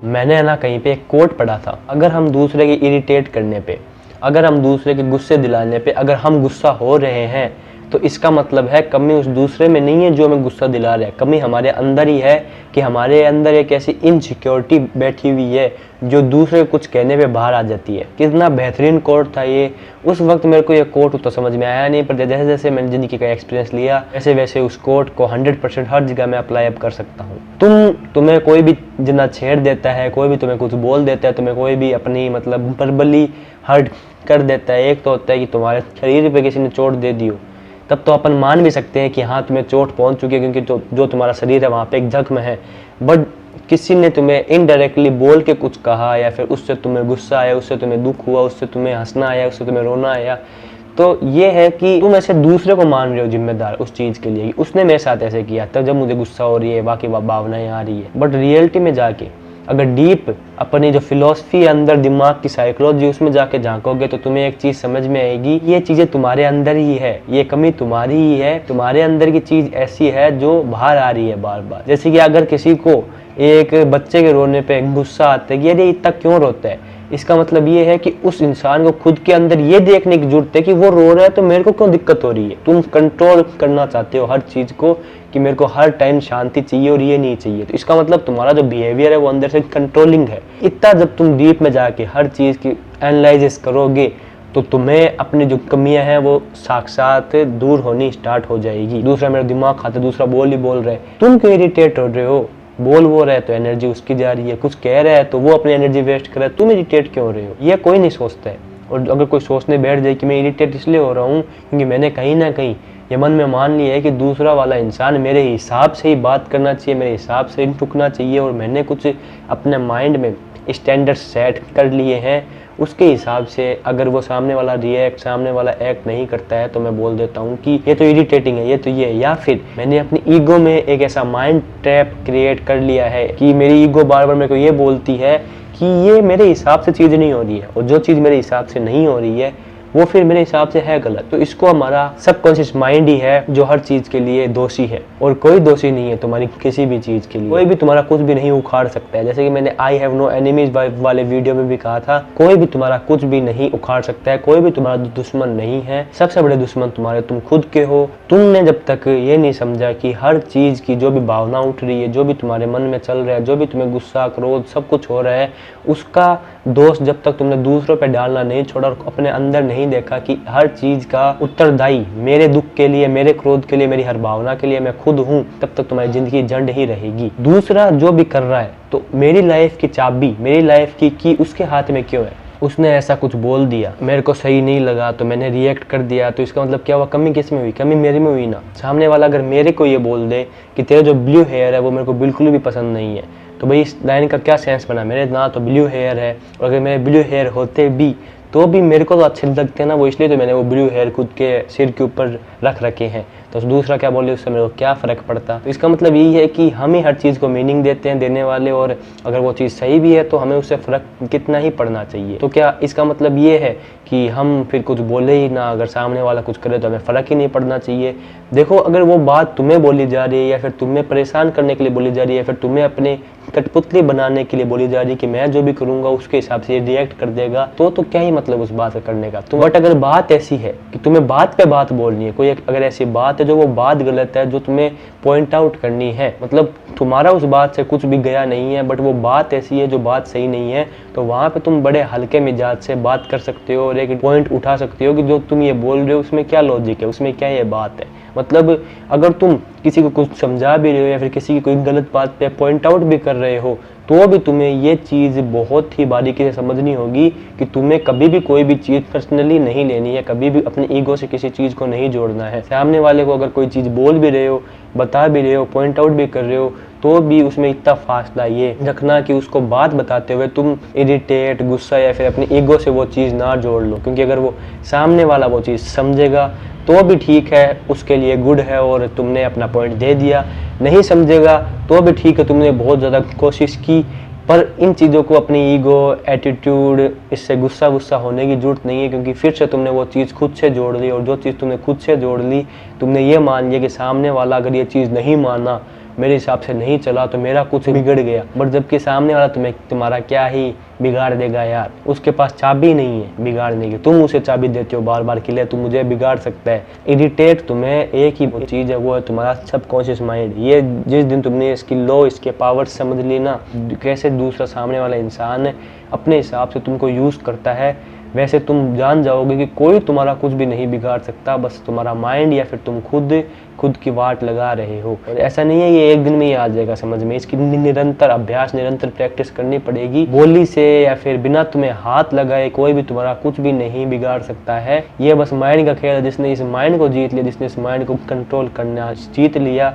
मैंने ना कहीं पे एक कोट पढ़ा था, अगर हम दूसरे के इरिटेट करने पे, अगर हम दूसरे के गुस्से दिलाने पे अगर हम गुस्सा हो रहे हैं तो इसका मतलब है कमी उस दूसरे में नहीं है जो हमें गुस्सा दिला रहा है, कमी हमारे अंदर ही है कि हमारे अंदर एक ऐसी इनसिक्योरिटी बैठी हुई है जो दूसरे कुछ कहने पे बाहर आ जाती है। कितना बेहतरीन कोट था ये। उस वक्त मेरे को ये कोट तो समझ में आया नहीं, पर जैसे जैसे मैंने ज़िंदगी का एक्सपीरियंस लिया वैसे वैसे उस कोट को 100% हर जगह मैं अप्लाई अब कर सकता हूँ। तुम्हें कोई भी जितना छेड़ देता है, कोई भी तुम्हें कुछ बोल देता है, तुम्हें कोई भी अपनी मतलब वर्बली हर्ट कर देता है, एक तो होता है कि तुम्हारे शरीर पे किसी ने चोट दे दी हो, तब तो अपन मान भी सकते हैं कि हाँ तुम्हें चोट पहुंच चुकी है क्योंकि जो तुम्हारा शरीर है वहाँ पे एक जख्म है। बट किसी ने तुम्हें इनडायरेक्टली बोल के कुछ कहा या फिर उससे तुम्हें गुस्सा आया, उससे तुम्हें दुख हुआ, उससे तुम्हें हंसना आया, उससे तुम्हें रोना आया, तो ये है कि तुम ऐसे दूसरे को मान रहे हो जिम्मेदार उस चीज़ के लिए, उसने मेरे साथ ऐसे किया तब जब मुझे गुस्सा हो रही है, बाकी भावनाएं आ रही है। बट रियलिटी में जाके अगर डीप अपनी जो फिलॉसफी है अंदर, दिमाग की साइकोलॉजी, उसमें जाके झांकोगे तो तुम्हें एक चीज़ समझ में आएगी, ये चीज़ें तुम्हारे अंदर ही है, ये कमी तुम्हारी ही है, तुम्हारे अंदर की चीज़ ऐसी है जो बाहर आ रही है बार बार। जैसे कि अगर किसी को एक बच्चे के रोने पे गुस्सा आता है कि अरे इतना क्यों रोता है, इसका मतलब ये है कि उस इंसान को खुद के अंदर ये देखने की जरूरत है कि वो रो रहा है तो मेरे को क्यों दिक्कत हो रही है। तुम कंट्रोल करना चाहते हो हर चीज़ को कि मेरे को हर टाइम शांति चाहिए और ये नहीं चाहिए, तो इसका मतलब तुम्हारा जो बिहेवियर है वो अंदर से कंट्रोलिंग है। इतना जब तुम डीप में जाके हर चीज़ की एनालिसिस करोगे तो तुम्हें अपनी जो कमियां हैं वो साक्षात दूर होनी स्टार्ट हो जाएगी। दूसरा मेरा दिमाग खाता, दूसरा बोल ही बोल रहा है, तुम क्यों इरिटेट हो रहे हो, बोल वो रहा है तो एनर्जी उसकी जा रही है, कुछ कह रहा है तो वो अपनी एनर्जी वेस्ट कर रहा है, तुम इरिटेट क्यों हो रहे हो, ये कोई नहीं सोचता है। और अगर कोई सोचने बैठ जाए कि मैं इरिटेट इसलिए हो रहा हूँ क्योंकि मैंने कहीं ना कहीं ये मन में मान लिया है कि दूसरा वाला इंसान मेरे हिसाब से ही बात करना चाहिए, मेरे हिसाब से ही टुकना चाहिए, और मैंने कुछ अपने माइंड में स्टैंडर्ड सेट कर लिए हैं, उसके हिसाब से अगर वो सामने वाला सामने वाला एक्ट नहीं करता है तो मैं बोल देता हूँ कि ये तो इरिटेटिंग है, ये तो ये। या फिर मैंने अपनी ईगो में एक ऐसा माइंड ट्रैप क्रिएट कर लिया है कि मेरी ईगो बार बार मेरे को ये बोलती है कि ये मेरे हिसाब से चीज़ नहीं हो रही है, और जो चीज़ मेरे हिसाब से नहीं हो रही है वो फिर मेरे हिसाब से है गलत। तो इसको हमारा सबकॉन्शियस माइंड ही है जो हर चीज़ के लिए दोषी है, और कोई दोषी नहीं है तुम्हारी किसी भी चीज़ के लिए। कोई भी तुम्हारा कुछ भी नहीं उखाड़ सकता है। जैसे कि मैंने आई हैव नो एनिमीज वाले वीडियो में भी कहा था, कोई भी तुम्हारा कुछ भी नहीं उखाड़ सकता है, कोई भी तुम्हारा दुश्मन नहीं है। सबसे बड़े दुश्मन तुम्हारे तुम खुद के हो। तुमने जब तक ये नहीं समझा कि हर चीज़ की जो भी भावना उठ रही है, जो भी तुम्हारे मन में चल रहा है, जो भी तुम्हें गुस्सा क्रोध सब कुछ हो रहा है, उसका दोष जब तक तुमने दूसरों पे डालना नहीं छोड़ा और अपने अंदर नहीं देखा कि हर चीज़ का उत्तरदायी मेरे दुख के लिए, मेरे क्रोध के लिए, मेरी हर भावना के लिए मैं खुद हूँ, तब तक तुम्हारी जिंदगी जंड ही रहेगी। दूसरा जो भी कर रहा है तो मेरी लाइफ की चाबी, मेरी लाइफ की उसके हाथ में क्यों है। उसने ऐसा कुछ बोल दिया, मेरे को सही नहीं लगा तो मैंने रिएक्ट कर दिया, तो इसका मतलब क्या हुआ, कमी किस में हुई, कमी मेरे में हुई ना। सामने वाला अगर मेरे को ये बोल दे कि तेरा जो ब्लू हेयर है वो मेरे को बिल्कुल भी पसंद नहीं है, तो भाई इस लाइन का क्या सेंस बना, मेरे ना तो ब्लू हेयर है, और अगर मेरे ब्लू हेयर होते भी तो भी मेरे को तो अच्छे लगते हैं ना वो, इसलिए तो मैंने वो ब्लू हेयर खुद के सिर के ऊपर रख रखे हैं, तो दूसरा क्या बोले उससे मेरे को क्या फ़र्क पड़ता। तो इसका मतलब यही है कि हम ही हर चीज़ को मीनिंग देते हैं, देने वाले, और अगर वो चीज़ सही भी है तो हमें उससे फ़र्क कितना ही पड़ना चाहिए। तो क्या इसका मतलब ये है कि हम फिर कुछ बोले ही ना, अगर सामने वाला कुछ करे तो हमें फ़र्क ही नहीं पड़ना चाहिए। देखो अगर वो बात तुम्हें बोली जा रही है या फिर तुम्हें परेशान करने के लिए बोली जा रही है, या फिर तुम्हें अपने कठपुतली बनाने के लिए बोली जा रही है कि मैं जो भी करूँगा उसके हिसाब से रिएक्ट कर देगा, तो क्या ही मतलब उस बात करने का। तो बट अगर बात ऐसी है कि तुम्हें बात पे बात बोलनी है, कोई अगर ऐसी बात है जो वो बात गलत है, जो तुम्हें पॉइंट आउट करनी है, मतलब तुम्हारा उस बात से कुछ भी गया नहीं है बट वो बात ऐसी है जो बात सही नहीं है, तो वहाँ पे तुम बड़े हल्के मिजाज से बात कर सकते हो और एक पॉइंट उठा सकते हो कि जो तुम ये बोल रहे हो उसमें क्या लॉजिक है, उसमें क्या ये बात है। मतलब अगर तुम किसी को कुछ समझा भी रहे हो या फिर किसी की कोई गलत बात पे पॉइंट आउट भी कर रहे हो, तो भी तुम्हें ये चीज़ बहुत ही बारीकी से समझनी होगी कि तुम्हें कभी भी कोई भी चीज़ पर्सनली नहीं लेनी है, कभी भी अपनी ईगो से किसी चीज़ को नहीं जोड़ना है। सामने वाले को अगर कोई चीज़ बोल भी रहे हो, बता भी रहे हो, पॉइंट आउट भी कर रहे हो, तो भी उसमें इतना फासला ये रखना कि उसको बात बताते हुए तुम इरिटेट, गुस्सा या फिर अपनी ईगो से वो चीज़ ना जोड़ लो, क्योंकि अगर वो सामने वाला वो चीज़ समझेगा तो भी ठीक है, उसके लिए गुड है और तुमने अपना पॉइंट दे दिया। नहीं समझेगा तो भी ठीक है, तुमने बहुत ज़्यादा कोशिश की। पर इन चीज़ों को अपनी ईगो, एटीट्यूड, इससे गुस्सा होने की ज़रूरत नहीं है, क्योंकि फिर से तुमने वो चीज़ खुद से जोड़ ली, और जो चीज़ तुमने खुद से जोड़ ली, तुमने ये मान लिया कि सामने वाला अगर ये चीज़ नहीं माना मेरे हिसाब से नहीं चला तो मेरा कुछ बिगड़ गया। बट जबकि सामने वाला तुम्हारा क्या ही बिगाड़ देगा यार, उसके पास चाबी नहीं है बिगाड़ने की, तुम उसे चाबी देते हो बार बार के लिए, तुम मुझे बिगाड़ सकता है। इरिटेट तुम्हें एक ही चीज़ है, वो है तुम्हारा सबकॉन्शियस माइंड। ये जिस दिन तुमने इसकी लॉ, इसके पावर समझ ली ना, कैसे दूसरा सामने वाला इंसान अपने हिसाब से तुमको यूज़ करता है, वैसे तुम जान जाओगे कि कोई तुम्हारा कुछ भी नहीं बिगाड़ सकता, बस तुम्हारा माइंड या फिर तुम खुद की वाट लगा रहे हो। और ऐसा नहीं है ये एक दिन में ही आ जाएगा समझ में, इसकी निरंतर अभ्यास, निरंतर प्रैक्टिस करनी पड़ेगी। बोली से या फिर बिना तुम्हें हाथ लगाए कोई भी तुम्हारा कुछ भी नहीं बिगाड़ सकता है। ये बस माइंड का खेल है। जिसने इस माइंड को जीत लिया, जिसने इस माइंड को कंट्रोल करना जीत लिया,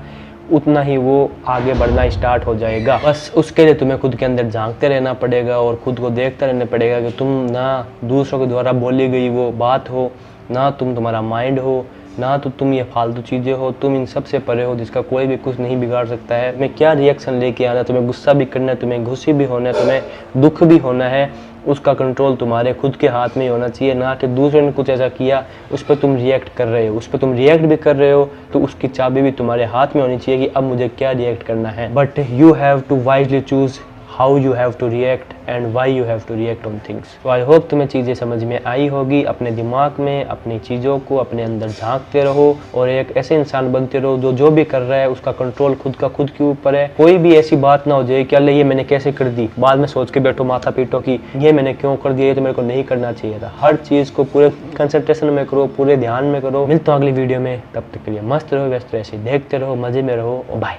उतना ही वो आगे बढ़ना स्टार्ट हो जाएगा। बस उसके लिए तुम्हें खुद के अंदर झांकते रहना पड़ेगा और खुद को देखते रहना पड़ेगा कि तुम ना दूसरों के द्वारा बोली गई वो बात हो, ना तुम्हारा माइंड हो, ना तो तुम ये फालतू चीज़ें हो, तुम इन सब से परे हो जिसका कोई भी कुछ नहीं बिगाड़ सकता है। तुम्हें क्या रिएक्शन लेके आना है, तुम्हें गुस्सा भी करना है, तुम्हें खुशी भी होना है, तुम्हें दुख भी होना है, उसका कंट्रोल तुम्हारे खुद के हाथ में ही होना चाहिए, ना कि दूसरे ने कुछ ऐसा किया उस पर तुम रिएक्ट कर रहे हो। उस पर तुम रिएक्ट भी कर रहे हो तो उसकी चाबी भी तुम्हारे हाथ में होनी चाहिए कि अब मुझे क्या रिएक्ट करना है। But you have to wisely choose how you have to react and why you have to react on things. तो आई होप तुम्हें चीज़ें समझ में आई होगी। अपने दिमाग में अपनी चीज़ों को अपने अंदर झांकते रहो और एक ऐसे इंसान बनते रहो जो भी कर रहा है उसका कंट्रोल खुद के ऊपर है। कोई भी ऐसी बात ना हो जाए कि अल्ले ये मैंने कैसे कर दी, बाद में सोच के बैठो माथा पीटो कि ये मैंने क्यों कर दिया, ये तो मेरे को नहीं करना चाहिए था। हर चीज़ को पूरे कंसंट्रेशन में करो, पूरे ध्यान में करो। मिलता हूँ अगली वीडियो में, तब तक के लिए मस्त रहो, व्यस्त रहो, ऐसे देखते रहो, मजे में रहो और बाय।